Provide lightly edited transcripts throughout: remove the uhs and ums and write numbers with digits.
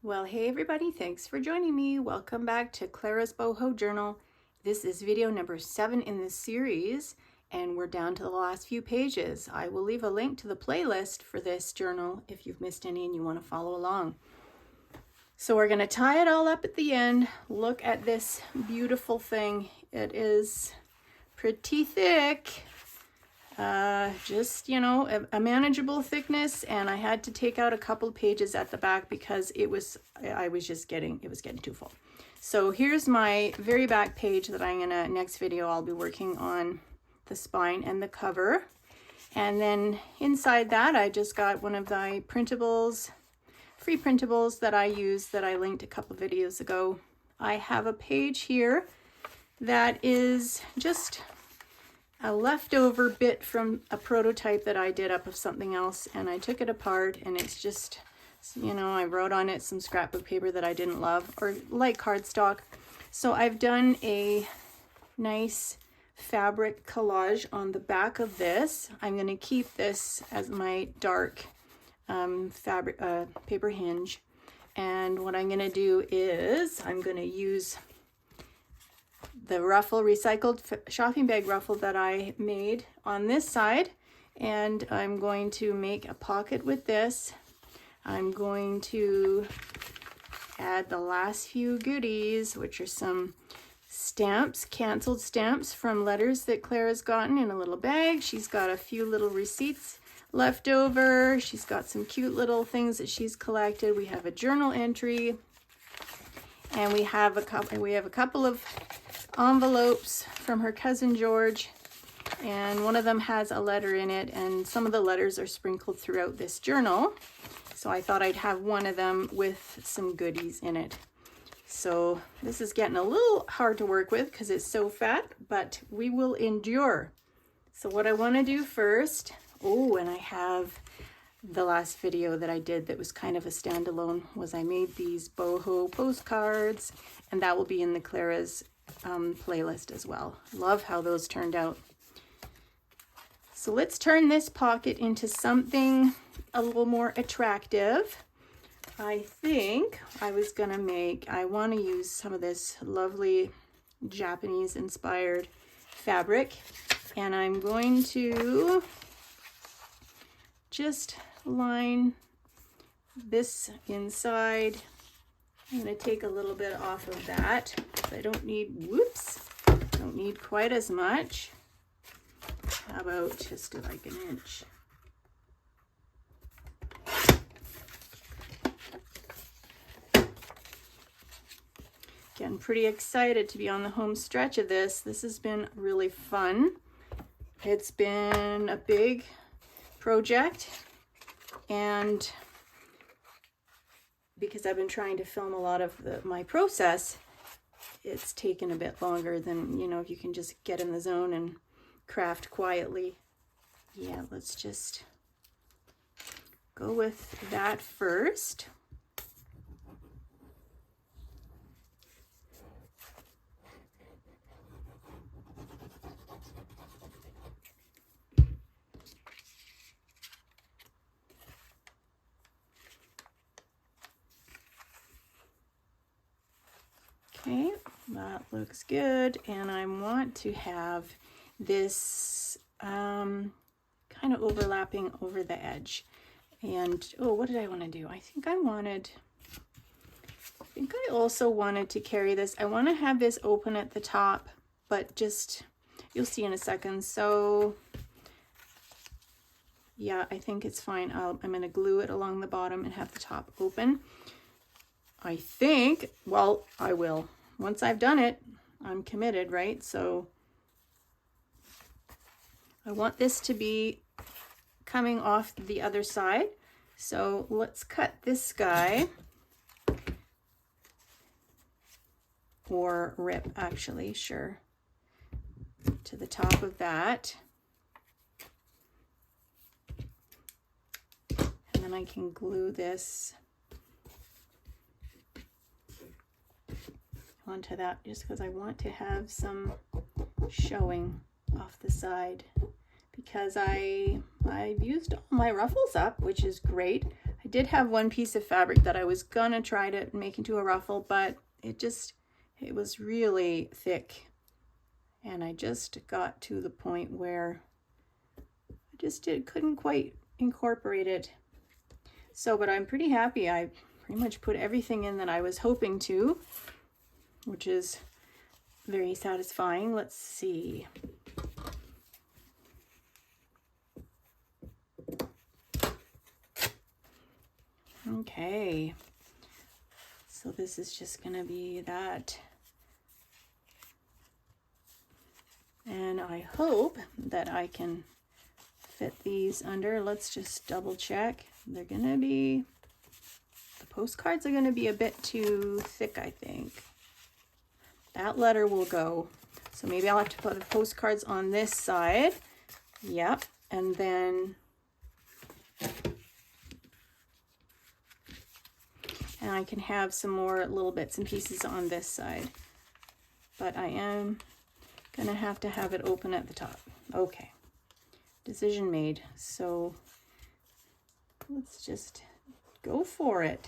Well, hey everybody, thanks for joining me. Welcome back to Clara's Boho Journal. This is video number 7 in this series, and we're down to the last few pages. I will leave a link to the playlist for this journal if you've missed any and you want to follow along. So we're going to tie it all up at the end. Look at this beautiful thing. It is pretty thick. Just, you know, a manageable thickness, and I had to take out a couple pages at the back because it was getting too full. So here's my very back page that I'm gonna, next video I'll be working on the spine and the cover. And then inside that I just got one of the printables, free printables that I used that I linked a couple videos ago. I have a page here that is just a leftover bit from a prototype that I did up of something else, and I took it apart, and it's just, you know, I wrote on it some scrapbook paper that I didn't love, or like cardstock. So I've done a nice fabric collage on the back of this. I'm going to keep this as my dark fabric paper hinge, and what I'm going to do is I'm going to use the ruffle, recycled shopping bag ruffle that I made on this side, and I'm going to make a pocket with this. I'm going to add the last few goodies, which are some stamps, canceled stamps from letters that Clara's gotten in a little bag. She's got a few little receipts left over. She's got some cute little things that she's collected. We have a journal entry, and we have a couple of envelopes from her cousin George, and one of them has a letter in it, and some of the letters are sprinkled throughout this journal, so I thought I'd have one of them with some goodies in it. So this is getting a little hard to work with because it's so fat, but we will endure. So what I want to do first, and I have the last video that I did that was kind of a standalone, was I made these boho postcards, and that will be in the Clara's playlist as well. Love how those turned out. So let's turn this pocket into something a little more attractive. I think I want to use some of this lovely Japanese inspired fabric, and I'm going to just line this inside. I'm going to take a little bit off of that. I don't need quite as much. How about just like an inch? Getting pretty excited to be on the home stretch of this. This has been really fun. It's been a big project, and because I've been trying to film a lot of my process, it's taken a bit longer than, you know, if you can just get in the zone and craft quietly. Yeah, let's just go with that first. Okay, that looks good, and I want to have this kind of overlapping over the edge. And what did I want to do? I think I also wanted to carry this. I want to have this open at the top, but just, you'll see in a second. So yeah, I think it's fine. I'm going to glue it along the bottom and have the top open. I think, well, I will. Once I've done it, I'm committed, right? So I want this to be coming off the other side. So let's cut this guy, or rip, actually, sure, to the top of that. And then I can glue this onto that, just because I want to have some showing off the side, because I've used all my ruffles up, which is great. I did have one piece of fabric that I was gonna try to make into a ruffle, but it was really thick. And I just got to the point where I couldn't quite incorporate it. So, but I'm pretty happy. I pretty much put everything in that I was hoping to, which is very satisfying. Let's see. Okay. So this is just gonna be that. And I hope that I can fit these under. Let's just double check. They're gonna be, the postcards are gonna be a bit too thick, I think. That letter will go. So maybe I'll have to put the postcards on this side. Yep, and then, and I can have some more little bits and pieces on this side. But I am gonna have to have it open at the top. Okay, decision made. So let's just go for it.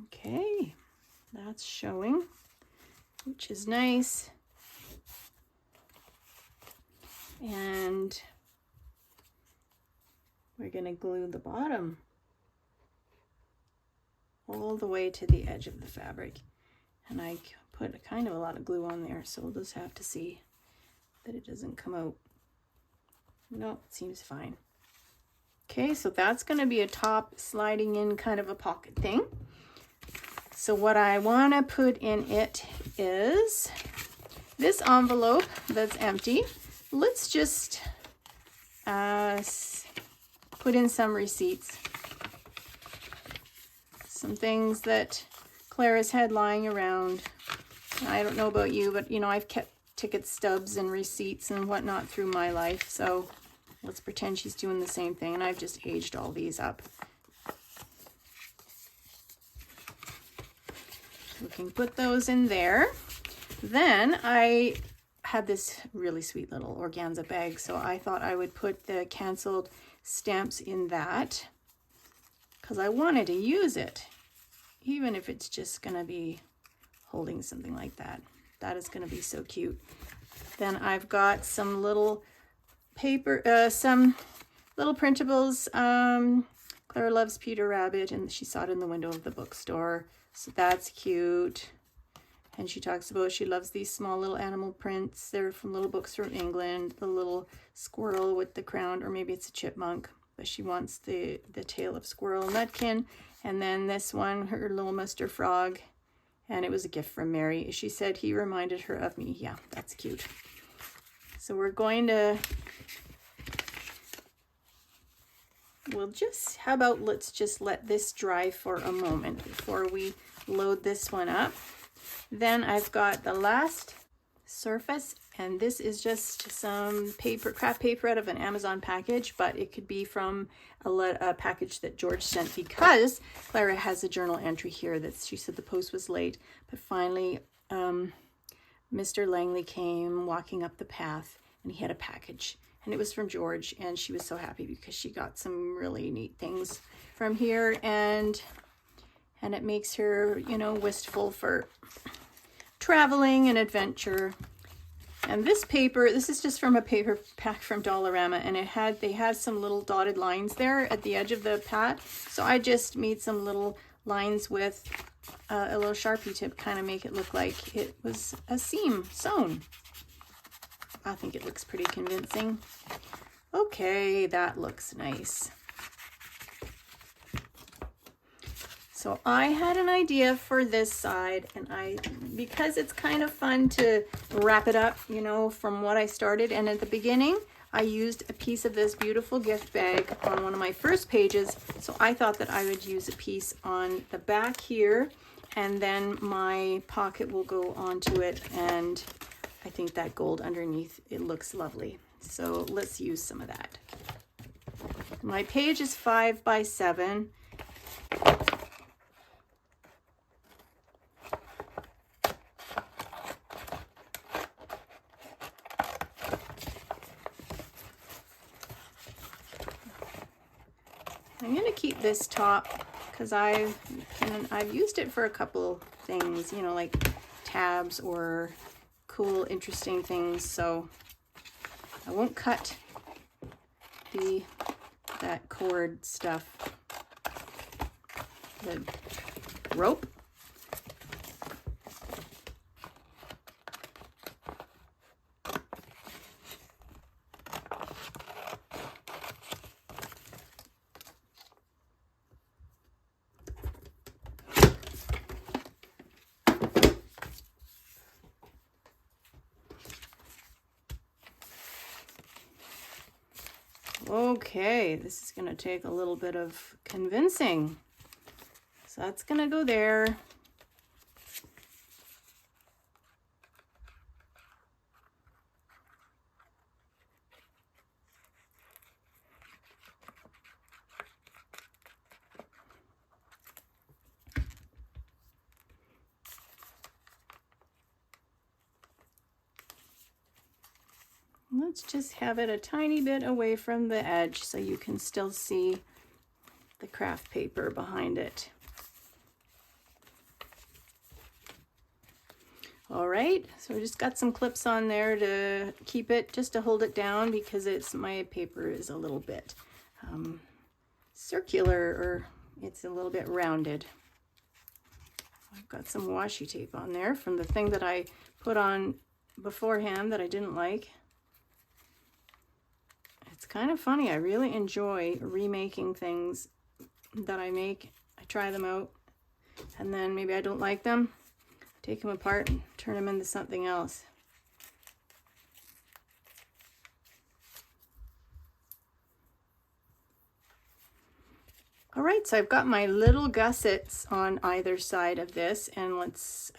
Okay, that's showing, which is nice. And we're going to glue the bottom all the way to the edge of the fabric. And I put kind of a lot of glue on there, so we'll just have to see that it doesn't come out. No, it seems fine. Okay, so that's going to be a top sliding in kind of a pocket thing. So what I want to put in it is this envelope that's empty. Let's just put in some receipts. Some things that Clara's had lying around. I don't know about you, but you know, I've kept ticket stubs and receipts and whatnot through my life. So let's pretend she's doing the same thing. And I've just aged all these up. We can put those in there. Then I had this really sweet little organza bag, so I thought I would put the canceled stamps in that because I wanted to use it, even if it's just gonna be holding something like that. That is gonna be so cute. Then I've got some little paper, some little printables. Clara loves Peter Rabbit, and she saw it in the window of the bookstore. So that's cute. And she talks about she loves these small little animal prints. They're from little books from England. The little squirrel with the crown, or maybe it's a chipmunk, but she wants the tail of Squirrel Nutkin. And then this one, her little Mr. Frog. And it was a gift from Mary. She said he reminded her of me. Yeah, that's cute. So we're going to, how about let's just let this dry for a moment before we load this one up. Then I've got the last surface, and this is just some paper, craft paper out of an Amazon package, but it could be from a package that George sent, because Clara has a journal entry here that she said the post was late, but finally Mr. Langley came walking up the path and he had a package, and it was from George, and she was so happy because she got some really neat things from here, and it makes her, you know, wistful for traveling and adventure. And this paper, this is just from a paper pack from Dollarama, and they had some little dotted lines there at the edge of the pad. So I just made some little lines with a little Sharpie to kind of make it look like it was a seam sewn. I think it looks pretty convincing. Okay, that looks nice. So I had an idea for this side, and because it's kind of fun to wrap it up, you know, from what I started. And at the beginning, I used a piece of this beautiful gift bag on one of my first pages. So I thought that I would use a piece on the back here, and then my pocket will go onto it. And I think that gold underneath, it looks lovely. So let's use some of that. My page is 5 by 7. I'm gonna keep this top because I've used it for a couple things, you know, like tabs or cool, interesting things. So I won't cut that cord stuff, the rope. Okay, this is going to take a little bit of convincing. So that's going to go there. Let's just have it a tiny bit away from the edge so you can still see the craft paper behind it. All right, so we just got some clips on there to keep it, just to hold it down because my paper is a little bit circular, or it's a little bit rounded. I've got some washi tape on there from the thing that I put on beforehand that I didn't like. It's kind of funny. I really enjoy remaking things that I make. I try them out, and then maybe I don't like them. Take them apart and turn them into something else. All right, so I've got my little gussets on either side of this, and let's,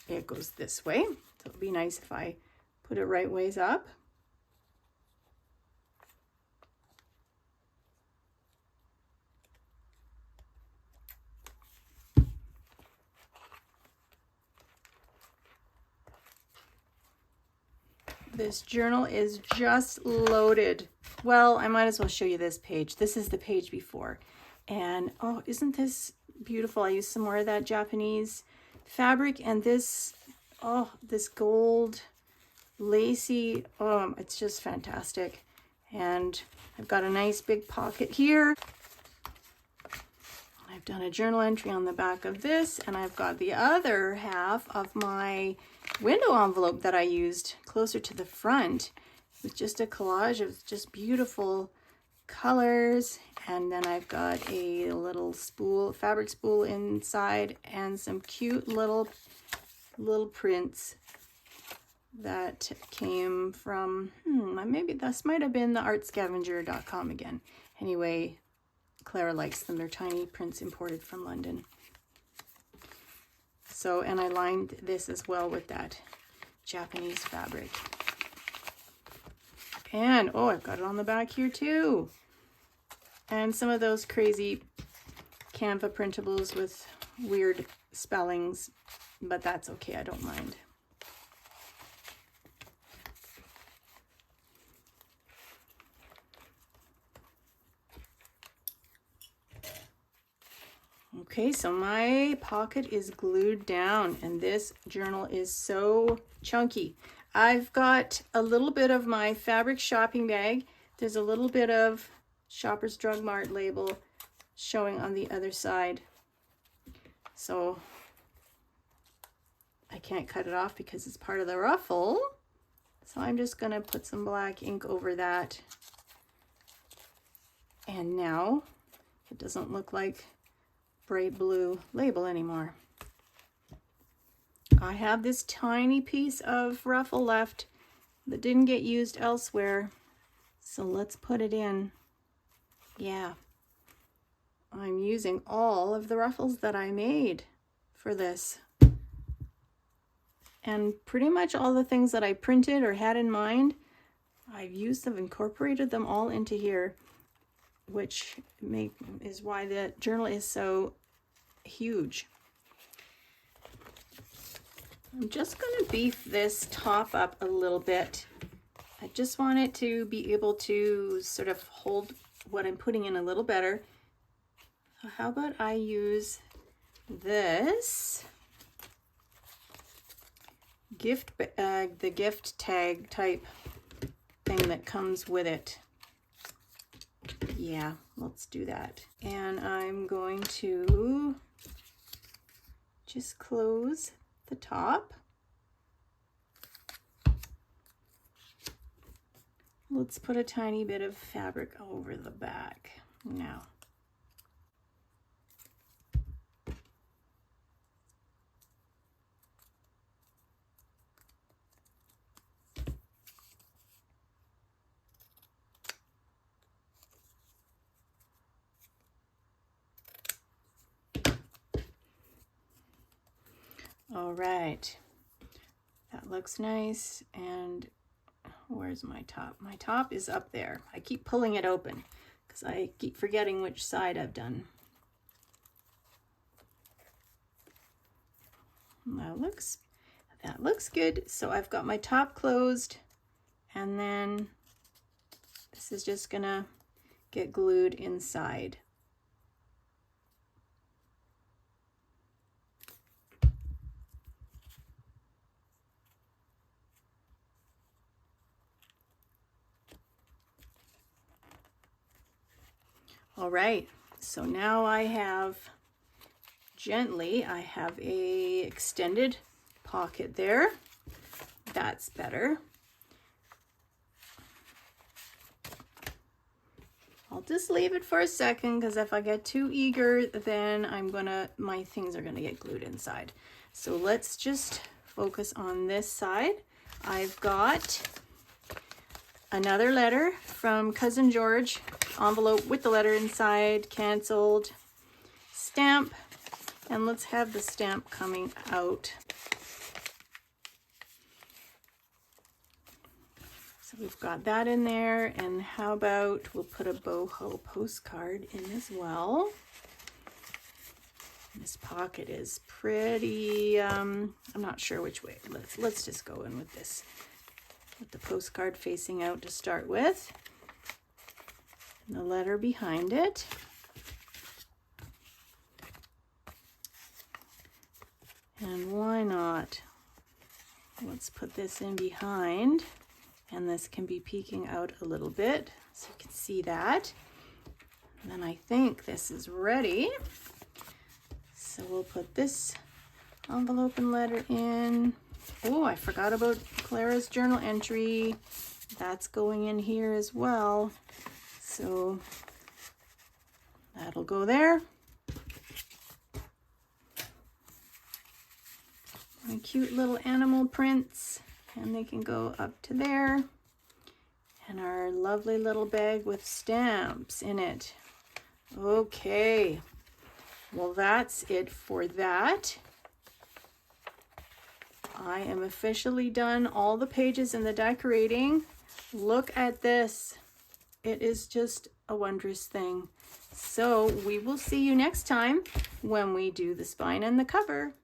it goes this way. So it'll be nice if I put it right ways up. This journal is just loaded. Well, I might as well show you this page. This is the page before. And oh, isn't this beautiful? I used some more of that Japanese fabric, and this, oh, this gold lacy, it's just fantastic. And I've got a nice big pocket here. I've done a journal entry on the back of this, and I've got the other half of my window envelope that I used closer to the front with just a collage of just beautiful colors. And then I've got a little spool, fabric spool inside, and some cute little prints that came from, maybe this might have been the artscavenger.com again. Anyway, Clara likes them. They're tiny prints imported from London. So, and I lined this as well with that Japanese fabric. And, oh, I've got it on the back here too. And some of those crazy Canva printables with weird spellings, but that's okay, I don't mind. Okay, so my pocket is glued down, and this journal is so chunky. I've got a little bit of my fabric shopping bag. There's a little bit of Shoppers Drug Mart label showing on the other side. So I can't cut it off because it's part of the ruffle. So I'm just gonna put some black ink over that. And now it doesn't look like bright blue label anymore. I have this tiny piece of ruffle left that didn't get used elsewhere, so let's put it in. Yeah, I'm using all of the ruffles that I made for this, and pretty much all the things that I printed or had in mind, I've used them, incorporated them all into here, which is why the journal is so huge. I'm just going to beef this top up a little bit. I just want it to be able to sort of hold what I'm putting in a little better. how about I use this gift bag, the gift tag type thing that comes with it. Yeah, let's do that. And I'm going to just close the top. Let's put a tiny bit of fabric over the back now. All right, that looks nice. And where's my top? My top is up there. I keep pulling it open because I keep forgetting which side I've done. That looks good. So I've got my top closed, and then this is just gonna get glued inside. All right, so now I have a extended pocket there. That's better. I'll just leave it for a second because if I get too eager, then my things are gonna get glued inside. So let's just focus on this side. I've got another letter from Cousin George, envelope with the letter inside, canceled, stamp, and let's have the stamp coming out. So we've got that in there, and how about we'll put a Boho postcard in as well. This pocket is pretty, I'm not sure which way. Let's just go in with this, with the postcard facing out to start with. And the letter behind it. And why not? Let's put this in behind, and this can be peeking out a little bit so you can see that. And then I think this is ready. So we'll put this envelope and letter in. Oh, I forgot about Clara's journal entry. That's going in here as well. So that'll go there. My cute little animal prints, and they can go up to there. And our lovely little bag with stamps in it. Okay, well, that's it for that. I am officially done all the pages in the decorating. Look at this. It is just a wondrous thing. So we will see you next time when we do the spine and the cover.